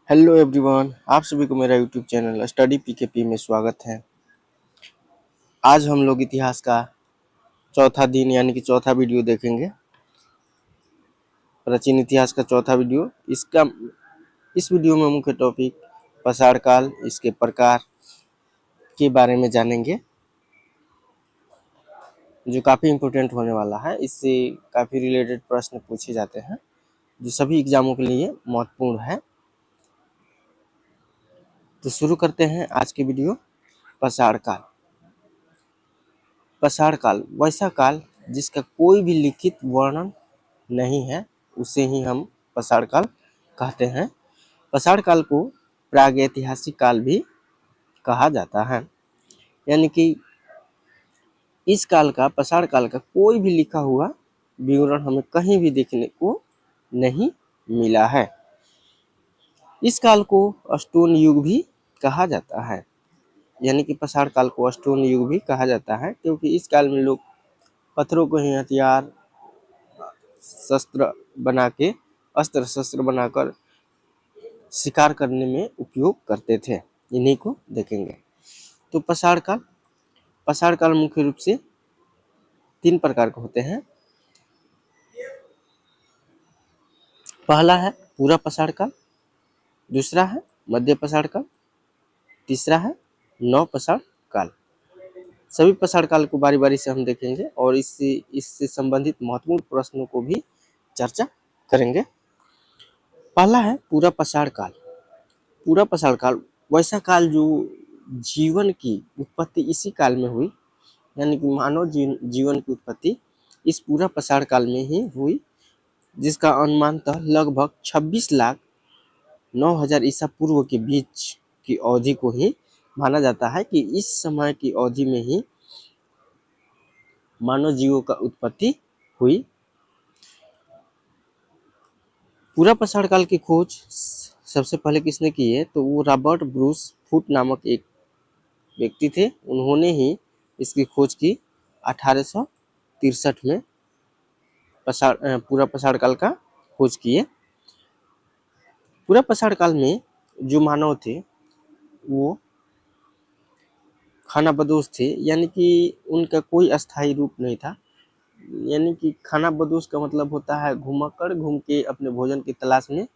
Hello everyone, आप सभी को मेरा यूट्यूब चैनल स्टडी पीकेपी में स्वागत है। आज हम लोग इतिहास का चौथा दिन यानी कि चौथा वीडियो देखेंगे। प्राचीन इतिहास का चौथा वीडियो। इस वीडियो में मुख्य टॉपिक पाषाण काल, इसके प्रकार के बारे में जानेंगे, जो काफ़ी इम्पोर्टेंट होने वाला है। इससे काफ़ी रिलेटेड प्रश्न पूछे जाते हैं, जो सभी एग्जामों के लिए महत्वपूर्ण है। तो शुरू करते हैं आज की वीडियो। पाषाण काल। पाषाण काल वैसा काल जिसका कोई भी लिखित वर्णन नहीं है, उसे ही हम पाषाण काल कहते हैं। पाषाण काल को प्रागैतिहासिक काल भी कहा जाता है। यानी कि इस काल का, पाषाण काल का कोई भी लिखा हुआ विवरण हमें कहीं भी देखने को नहीं मिला है। इस काल को स्टोन युग भी कहा जाता है। यानी कि पाषाण काल को स्टोन युग भी कहा जाता है, क्योंकि इस काल में लोग पत्थरों को ही हथियार, शस्त्र बना के, अस्त्र शस्त्र बनाकर शिकार करने में उपयोग करते थे। इन्हीं को देखेंगे। तो पाषाण काल मुख्य रूप से 3 प्रकार के होते हैं। पहला है पूरा पाषाण काल, दूसरा है मध्य पाषाण काल, तीसरा है नव पाषाण काल। सभी पाषाण काल को बारी बारी से हम देखेंगे और इससे संबंधित महत्वपूर्ण प्रश्नों को भी चर्चा करेंगे। पहला है पूरा पाषाण काल। पूरा पाषाण काल वैसा काल जो जीवन की उत्पत्ति इसी काल में हुई, यानी कि मानव जीवन की उत्पत्ति इस पूरा पाषाण काल में ही हुई, जिसका अनुमानतः लगभग 26,09,000 ईसा पूर्व के बीच की अवधि को ही माना जाता है कि इस समय की अवधि में ही मानव जीवों का उत्पत्ति हुई। पूरा पाषाण काल की खोज सबसे पहले किसने की है, तो वो रॉबर्ट ब्रूस फुट नामक एक व्यक्ति थे। उन्होंने ही इसकी खोज की 1863 में। पूरा पाषाण काल का खोज किए। पूरा पाषाण काल में जो मानव थे वो खानाबदोश थे, यानी कि उनका कोई अस्थायी रूप नहीं था। यानी कि खानाबदोश का मतलब होता है घूम के अपने भोजन की तलाश में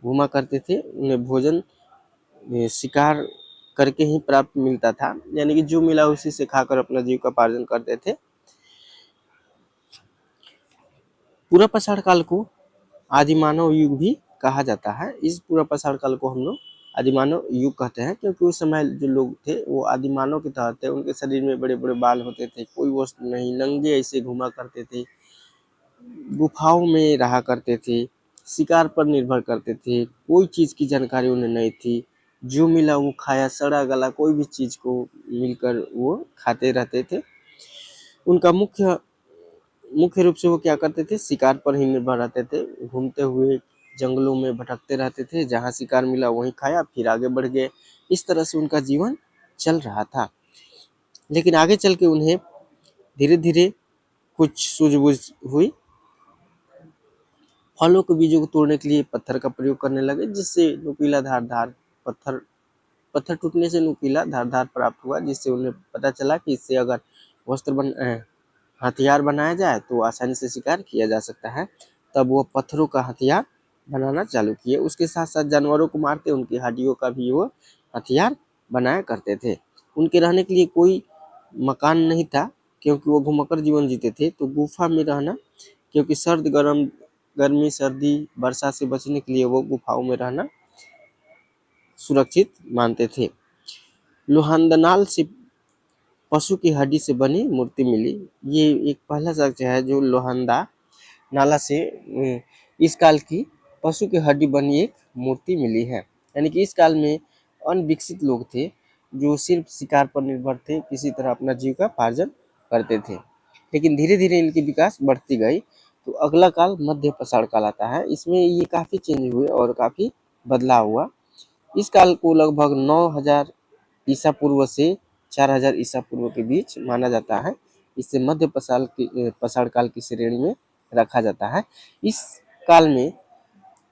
घूमा करते थे। उन्हें भोजन शिकार करके ही प्राप्त मिलता था, यानी कि जो मिला उसी से खाकर अपना जीविकोपार्जन करते थे। पूरा पाषाण काल को आदिमानव युग भी कहा जाता है। इस पूरा पाषाण काल को हम लोग आदिमानव युग कहते हैं, क्योंकि उस समय जो लोग थे वो आदिमानव के तहत थे। उनके शरीर में बड़े बड़े बाल होते थे, कोई वस्त्र नहीं, नंगे ऐसे घुमा करते थे, गुफाओं में रहा करते थे, शिकार पर निर्भर करते थे, कोई चीज़ की जानकारी उन्हें नहीं थी। जो मिला वो खाया, सड़ा गला कोई भी चीज़ को मिलकर वो खाते रहते थे। उनका मुख्य रूप से वो क्या करते थे, शिकार पर ही निर्भर रहते थे। घूमते हुए जंगलों में भटकते रहते थे, जहाँ शिकार मिला वहीं खाया, फिर आगे बढ़ गए। इस तरह से उनका जीवन चल रहा था। लेकिन आगे चल के उन्हें धीरे धीरे कुछ सूझबूझ हुई। फलों के बीजों को तोड़ने के लिए पत्थर का प्रयोग करने लगे, जिससे नुकीला धारदार पत्थर टूटने से नुकीला धारदार प्राप्त हुआ, जिससे उन्हें पता चला कि इससे अगर हथियार बनाया जाए तो आसानी से शिकार किया जा सकता है। तब वो पत्थरों का हथियार बनाना चालू किए। उसके साथ साथ जानवरों को मारते उनकी हड्डियों का भी वो हथियार बनाया करते थे। उनके रहने के लिए कोई मकान नहीं था, क्योंकि वो घुमक्कड़ जीवन जीते थे। तो गुफा में रहना, क्योंकि गर्मी सर्दी वर्षा से बचने के लिए वो गुफाओं में रहना सुरक्षित मानते थे। लोहंदनाल से पशु की हड्डी से बनी मूर्ति मिली। ये एक पहला साक्ष्य है जो लोहंदा नाला से इस काल की पशु की हड्डी बनी एक मूर्ति मिली है। यानी कि इस काल में अनविकसित लोग थे, जो सिर्फ शिकार पर निर्भर थे, किसी तरह अपना जीविकोपार्जन करते थे। लेकिन धीरे धीरे इनकी विकास बढ़ती गई। तो अगला काल मध्य पाषाण काल आता है। इसमें ये काफ़ी चेंज हुए और काफ़ी बदलाव हुआ। इस काल को लगभग 9,000 ईसा पूर्व से 4,000 ईसा पूर्व के बीच माना जाता है। इसे मध्य पाषाण काल की श्रेणी में रखा जाता है। इस काल में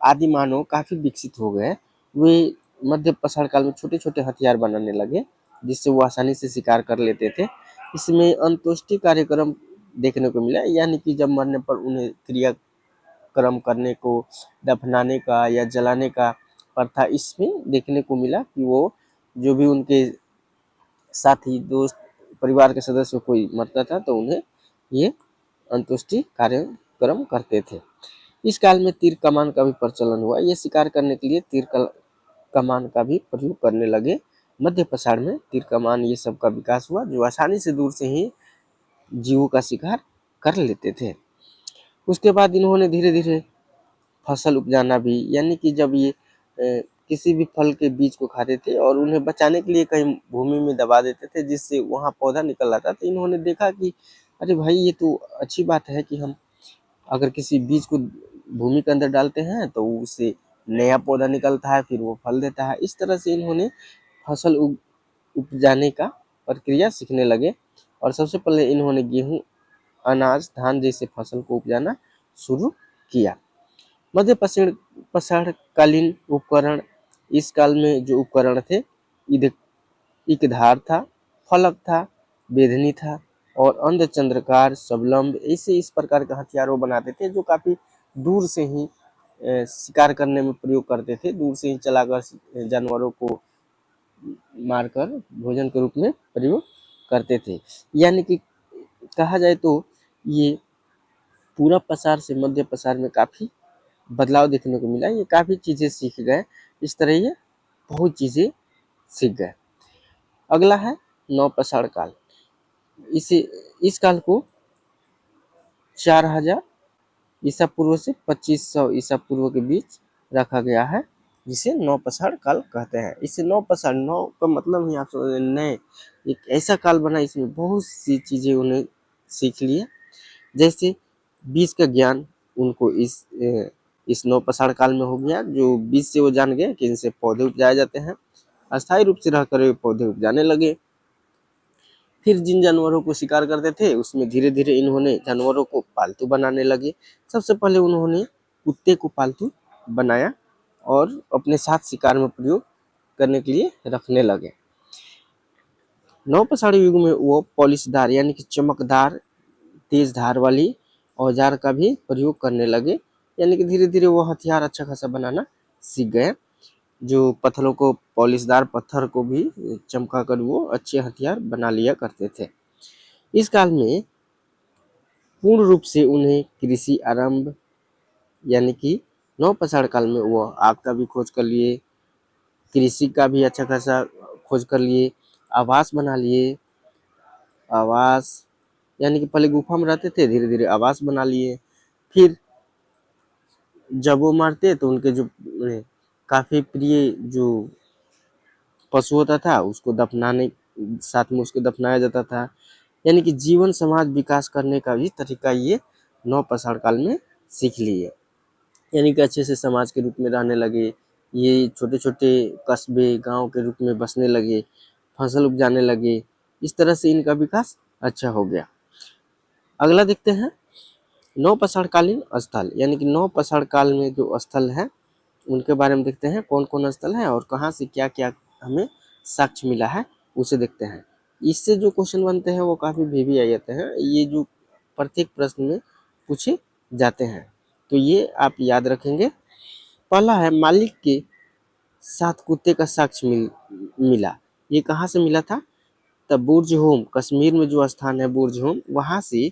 आदि मानव काफ़ी विकसित हो गए वे मध्य पाषाण काल में छोटे छोटे हथियार बनाने लगे जिससे वो आसानी से शिकार कर लेते थे। इसमें अंत्येष्टि कार्यक्रम देखने को मिला, यानी कि जब मरने पर उन्हें क्रियाक्रम करने को, दफनाने का या जलाने का प्रथा इसमें देखने को मिला कि वो जो भी उनके साथी, दोस्त, परिवार के सदस्य कोई मरता था तो उन्हें ये अंत्येष्टि कार्यक्रम करते थे। इस काल में तीर कमान का भी प्रचलन हुआ। ये शिकार करने के लिए तीर कमान का भी प्रयोग करने लगे। मध्य पाषाण में तीर कमान ये सब का विकास हुआ जो आसानी से दूर से ही जीवों का शिकार कर लेते थे। उसके बाद इन्होंने धीरे धीरे फसल उपजाना भी, यानी कि जब ये किसी भी फल के बीज को खाते थे और उन्हें बचाने के लिए कहीं भूमि में दबा देते थे जिससे वहाँ पौधा निकल आता, तो इन्होंने देखा कि अरे भाई ये तो अच्छी बात है कि हम अगर किसी बीज को भूमि के अंदर डालते हैं तो उससे नया पौधा निकलता है, फिर वो फल देता है। इस तरह से इन्होंने फसल उपजाने का प्रक्रिया सीखने लगे और सबसे पहले इन्होंने गेहूं, अनाज, धान जैसे फसल को उपजाना शुरू किया। मध्य पाषाण कालीन उपकरण, इस काल में जो उपकरण थे, इकधार था, फलक था, बेधनी था और अर्धचंद्राकार, सबलम्ब, ऐसे इस प्रकार के हथियार वो बनाते थे जो काफी दूर से ही शिकार करने में प्रयोग करते थे। दूर से ही चलाकर जानवरों को मारकर भोजन के रूप में प्रयोग करते थे। यानी कि कहा जाए तो ये पूरा पाषाण से मध्य पाषाण में काफी बदलाव देखने को मिला। ये काफी चीजें सीख गए, इस तरह ये बहुत चीजें सीख गए। अगला है नवपाषाण काल। इस काल को 4000 ईसा पूर्व से 2500 ईसा पूर्व के बीच रखा गया है, जिसे नवपाषाण काल कहते हैं। इसे नवपाषाण, नौ का मतलब ही आप नए, एक ऐसा काल बना इसमें बहुत सी चीजें उन्हें सीख लिए। जैसे बीज का ज्ञान उनको इस नवपाषाण काल में हो गया, जो बीज से वो जान गए कि इनसे पौधे उपजाए जाते हैं। अस्थायी रूप से रहकर वे पौधे उपजाने लगे। फिर जिन जानवरों को शिकार करते थे उसमें धीरे धीरे इन्होंने जानवरों को पालतू बनाने लगे। सबसे पहले उन्होंने कुत्ते को पालतू बनाया और अपने साथ शिकार में प्रयोग करने के लिए रखने लगे। नवपाषाण युग में वो पॉलिशदार यानी कि चमकदार, तेज धार वाली औजार का भी प्रयोग करने लगे, यानी कि धीरे धीरे वो हथियार अच्छा खासा बनाना सीख गए। जो पत्थरों को, पॉलिशदार पत्थर को भी चमका कर वो अच्छे हथियार बना लिया करते थे। इस काल में पूर्ण रूप से उन्हें कृषि आरंभ, यानी कि नवपाषाण काल में वो आग का भी खोज कर लिए, कृषि का भी अच्छा खासा खोज कर लिए, आवास बना लिए। आवास यानी कि पहले गुफा में रहते थे, धीरे धीरे आवास बना लिए। फिर जब वो मरते तो उनके जो काफी प्रिय जो पशु होता था उसको दफनाने, साथ में उसको दफनाया जाता था। यानी कि जीवन, समाज, विकास करने का भी तरीका ये नवपाषाण काल में सीख लिए। यानी कि अच्छे से समाज के रूप में रहने लगे। ये छोटे छोटे कस्बे, गांव के रूप में बसने लगे, फसल उपजाने लगे। इस तरह से इनका विकास अच्छा हो गया। अगला देखते हैं नवपाषाण कालीन स्थल, यानी कि नवपाषाण काल में जो स्थल है उनके बारे में देखते हैं, कौन कौन स्थल है और कहाँ से क्या क्या हमें साक्ष्य मिला है उसे देखते हैं। इससे जो क्वेश्चन बनते हैं वो काफी भी आ जाते हैं, ये जो प्रत्येक प्रश्न में पूछे जाते हैं, तो ये आप याद रखेंगे। पहला है मालिक के साथ कुत्ते का साक्ष्य मिला। ये कहाँ से मिला था? तब बुर्ज होम, कश्मीर में जो स्थान है बुर्ज होम, वहां से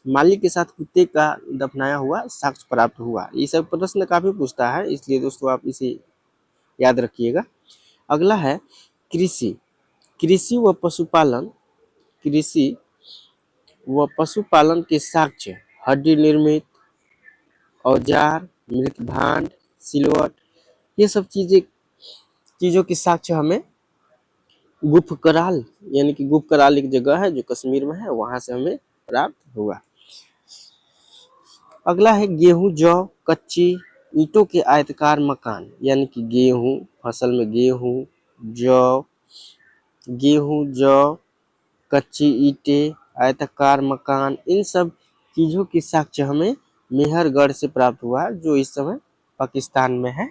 मालिक के साथ कुत्ते का दफनाया हुआ साक्ष्य प्राप्त हुआ। ये सब प्रश्न काफी पूछता है, इसलिए दोस्तों आप इसे याद रखिएगा। अगला है कृषि। कृषि व पशुपालन, कृषि व पशुपालन के साक्ष्य हड्डी निर्मित औजार, मृत भांड, सिलवट, ये सब चीजों के साक्ष्य हमें गुफकराल, यानी कि गुफकराल एक जगह है जो कश्मीर में है, वहां से हमें प्राप्त हुआ। अगला है गेहूं, जौ, कच्ची ईंटों के आयताकार मकान, यानी कि गेहूं, फसल में गेहूं, जौ, कच्ची ईंटें, आयताकार मकान, इन सब चीजों की साक्ष्य हमें मेहरगढ़ से प्राप्त हुआ जो इस समय पाकिस्तान में है।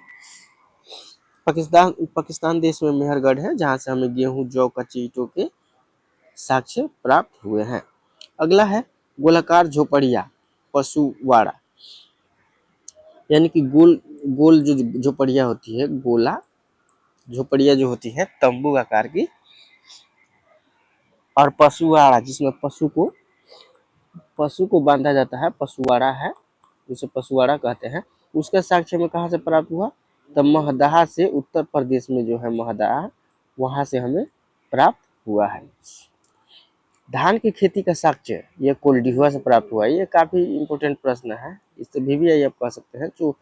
पाकिस्तान देश में मेहरगढ़ है, जहाँ से हमें गेहूं, जौ, कच्ची ईंटों के साक्ष्य प्राप्त हुए हैं। अगला है गोलाकार झोपड़िया पशुवाड़ा, यानी कि गोल गोल जो झोपड़िया होती है, गोला झोपड़िया जो होती है तंबू आकार की, और पशुवाड़ा जिसमें पशु को बांधा जाता है, पशुवाड़ा है, उसे पशुवाड़ा कहते हैं। उसका साक्ष्य में कहाँ से प्राप्त हुआ? तो महदहा से, उत्तर प्रदेश में जो है महदहा, वहां से हमें प्राप्त हुआ है। धान की खेती का साक्ष्य यह कोल्डिहुआ से प्राप्त हुआ है। ये काफी इंपॉर्टेंट प्रश्न है, इससे VVI आप कह सकते हैं, जो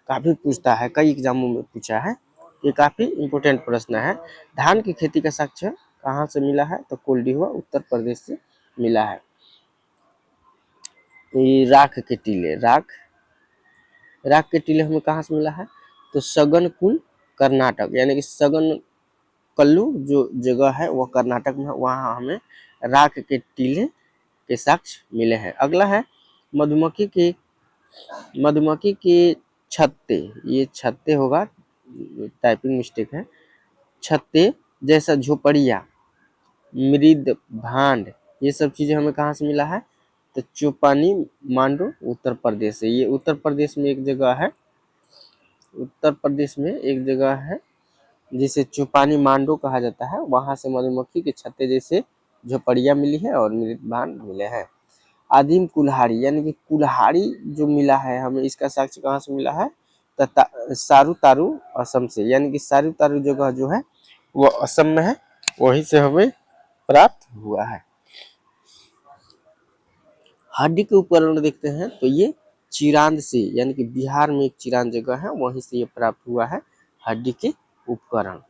काफी पूछता है, कई एग्जामों में पूछा है। ये काफी इंपॉर्टेंट प्रश्न है। धान की खेती का साक्ष्य कहाँ से मिला है? तो कोल्डिहुआ उत्तर प्रदेश से मिला है। ये राख के टीले, राख के टीले हमें कहाँ से मिला है? तो सगन कुल कर्नाटक, यानी कि सगन कल्लू जो जगह है वो कर्नाटक में है, वहाँ हमें राख के टीले के साक्ष्य मिले हैं। अगला है मधुमक्खी के छत्ते, ये छत्ते होगा, टाइपिंग मिस्टेक है, छत्ते जैसा झोपड़िया, मृद भांड, ये सब चीजें हमें कहाँ से मिला है? तो चौपानी मांडू उत्तर प्रदेश से। ये उत्तर प्रदेश में एक जगह है, उत्तर प्रदेश में एक जगह है जिसे चौपानी मांडो कहा जाता है, वहां से मधुमक्खी के छत्ते जैसे झोपड़िया मिली है और मृद भांड मिले हैं। आदिम कुल्हाड़ी, यानी कि कुल्हाड़ी जो मिला है हमें, इसका साक्ष्य कहाँ से मिला है? सारू तारू असम से, यानी कि सारू तारू जगह जो है वो असम में है, वहीं से हमें प्राप्त हुआ है। हड्डी के उपकरण देखते हैं तो ये चिरांद से, यानी कि बिहार में एक चिरांद जगह है, वहीं से ये प्राप्त हुआ है हड्डी के उपकरण।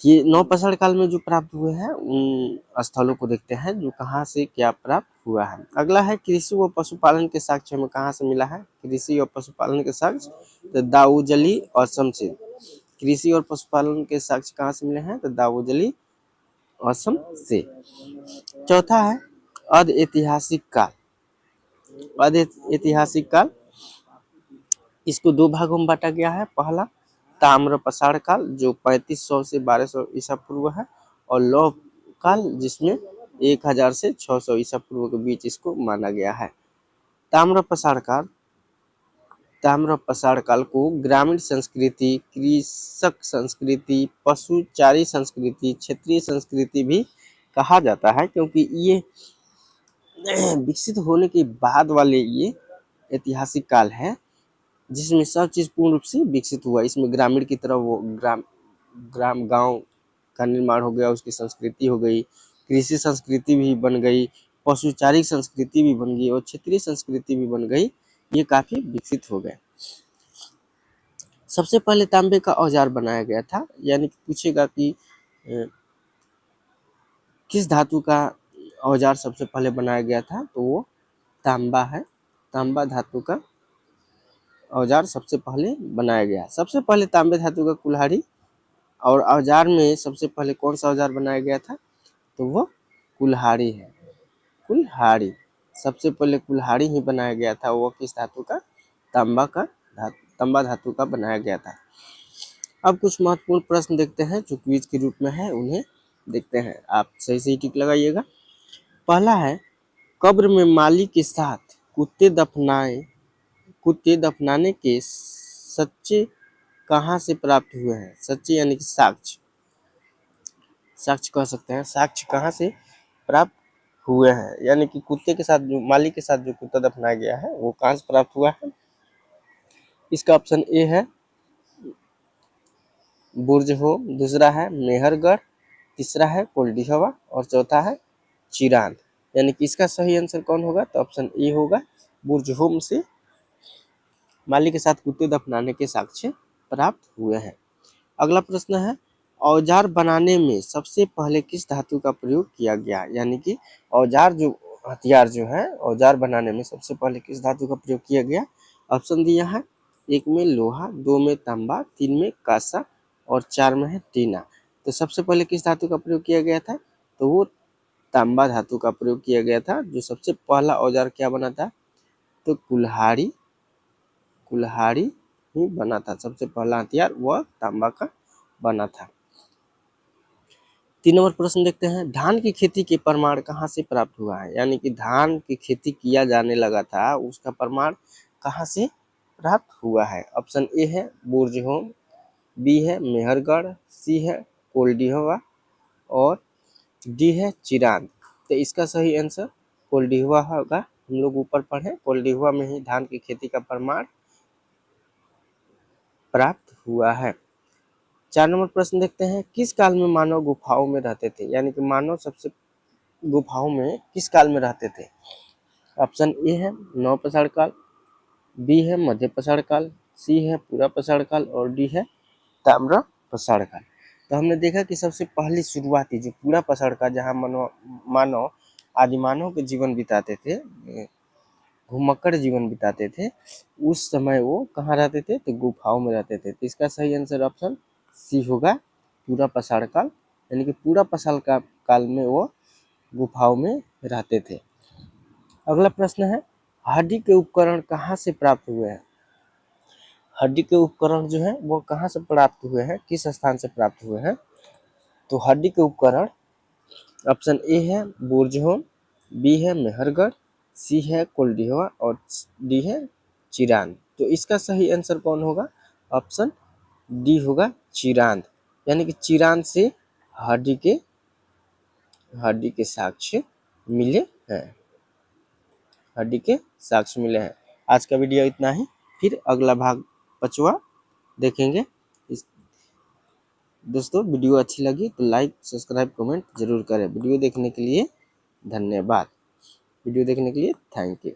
ये नवपाषाण काल में जो प्राप्त हुए हैं उन स्थलों को देखते हैं जो कहाँ से क्या प्राप्त हुआ है। अगला है कृषि व पशुपालन के साक्ष्य में कहाँ से मिला है? कृषि और पशुपालन के साक्ष्य तो दाऊजली असम से। कृषि और पशुपालन के साक्ष्य कहाँ से मिले हैं? तो दाऊजली असम से। चौथा है अध ऐतिहासिक काल। अध ऐतिहासिक काल, इसको दो भागों में बांटा गया है। पहला ताम्रपाषाण काल जो 3500 से 1200 ईसा पूर्व है, और लौह काल जिसमें 1000 से 600 ईसा पूर्व के बीच इसको माना गया है। ताम्रपाषाण काल को ग्रामीण संस्कृति, कृषक संस्कृति, पशुचारी संस्कृति, क्षेत्रीय संस्कृति भी कहा जाता है, क्योंकि ये विकसित होने के बाद वाले ये ऐतिहासिक काल है जिसमें सब चीज पूर्ण रूप से विकसित हुआ। इसमें ग्रामीण की तरह वो गांव का निर्माण हो गया, उसकी संस्कृति हो गई, कृषि संस्कृति भी बन गई, पशुचारिक संस्कृति भी बन गई और क्षेत्रीय संस्कृति भी बन गई। ये काफी विकसित हो गए। सबसे पहले तांबे का औजार बनाया गया था, यानी कि पूछेगा कि किस धातु का औजार सबसे पहले बनाया गया था, तो वो तांबा है। तांबा धातु का औजार सबसे पहले बनाया गया। सबसे पहले तांबे धातु का कुल्हाड़ी और औजार में सबसे पहले कौन सा औजार बनाया गया था? तो वो कुल्हाड़ी है। कुल्हाड़ी, सबसे पहले कुल्हाड़ी ही बनाया गया था। वो किस धातु का? तांबा धातु का बनाया गया था। अब कुछ महत्वपूर्ण प्रश्न देखते हैं जो क्विज के रूप में है, उन्हें देखते हैं। आप सही सही टिक लगाइएगा। पहला है कब्र में माली के साथ कुत्ते दफनाने के सच्चे कहाँ से प्राप्त हुए हैं? सच्चे यानी कि साक्ष्य, साक्ष्य कह सकते हैं। साक्ष्य कहाँ से प्राप्त हुए हैं, यानी कि कुत्ते के साथ जो माली के साथ जो कुत्ता दफनाया गया है वो कहाँ से प्राप्त हुआ है? इसका ऑप्शन ए है बुर्जहोम, दूसरा है मेहरगढ़, तीसरा है कोल्डिहवा और चौथा है चिरांद। यानी कि इसका सही आंसर कौन होगा? तो ऑप्शन ए होगा, बुर्जहोम से माली के साथ कुत्ते दफनाने के साक्ष्य प्राप्त हुए हैं। अगला प्रश्न है औजार बनाने में सबसे पहले किस धातु का प्रयोग किया गया? यानी कि औजार जो हथियार जो है, औजार बनाने में सबसे पहले किस धातु का प्रयोग किया गया? ऑप्शन दिया है, 1 में लोहा, 2 में तांबा, 3 में कांसा और 4 में है टीना। तो सबसे पहले किस धातु का प्रयोग किया गया था? तो वो तांबा धातु का प्रयोग किया गया था। जो सबसे पहला औजार क्या बना था? तो कुल्हाड़ी ही बना था। सबसे पहला हथियार वह तांबा का बना था। 3 नंबर प्रश्न देखते हैं, धान की खेती के प्रमाण कहाँ से प्राप्त हुआ है? यानी कि धान की खेती किया जाने लगा था, उसका प्रमाण कहाँ से प्राप्त हुआ है? ऑप्शन ए है बुरजहोम, बी है मेहरगढ़, सी है कोल्डिहवा और डी है चिरांद। तो इसका सही आंसर कोल्डिहवा होगा। हम लोग ऊपर पढ़े, कोल्डिहवा में ही धान की खेती का प्रमाण प्राप्त हुआ है। 4 नंबर प्रश्न देखते हैं, किस काल में मानव गुफाओं में रहते थे? यानी कि मानव सबसे गुफाओं में किस काल में रहते थे? ऑप्शन ए है नवपाषाण काल, बी है मध्यपाषाण काल, सी है पुरापाषाण काल और डी है ताम्रपाषाण काल। तो हमने देखा कि सबसे पहली शुरुआती जो पुरापाषाण काल, जहाँ मानव आदि मानव के जीवन बिताते थे, घुमक्कड़ जीवन बिताते थे, उस समय वो कहाँ रहते थे? तो गुफाओं में रहते थे। तो इसका सही आंसर ऑप्शन सी होगा, पुरापाषाण काल। यानी कि पुरापाषाण काल में वो गुफाओं में रहते थे। अगला प्रश्न है, हड्डी के उपकरण कहाँ से प्राप्त हुए हैं? हड्डी के उपकरण जो है वो कहाँ से प्राप्त हुए हैं, किस स्थान से प्राप्त हुए हैं? तो हड्डी के उपकरण ऑप्शन ए है बुरजहोम, बी है मेहरगढ़, सी है कोल्डिहवा और डी है चिरांद। तो इसका सही आंसर कौन होगा? ऑप्शन डी होगा चिरांद। यानी कि चिरांद से हड्डी के साक्ष्य मिले हैं। हड्डी के साक्ष्य मिले हैं। आज का वीडियो इतना ही, फिर अगला भाग 5वां देखेंगे। दोस्तों वीडियो अच्छी लगी तो लाइक सब्सक्राइब कमेंट जरूर करें। वीडियो देखने के लिए धन्यवाद। वीडियो देखने के लिए थैंक यू।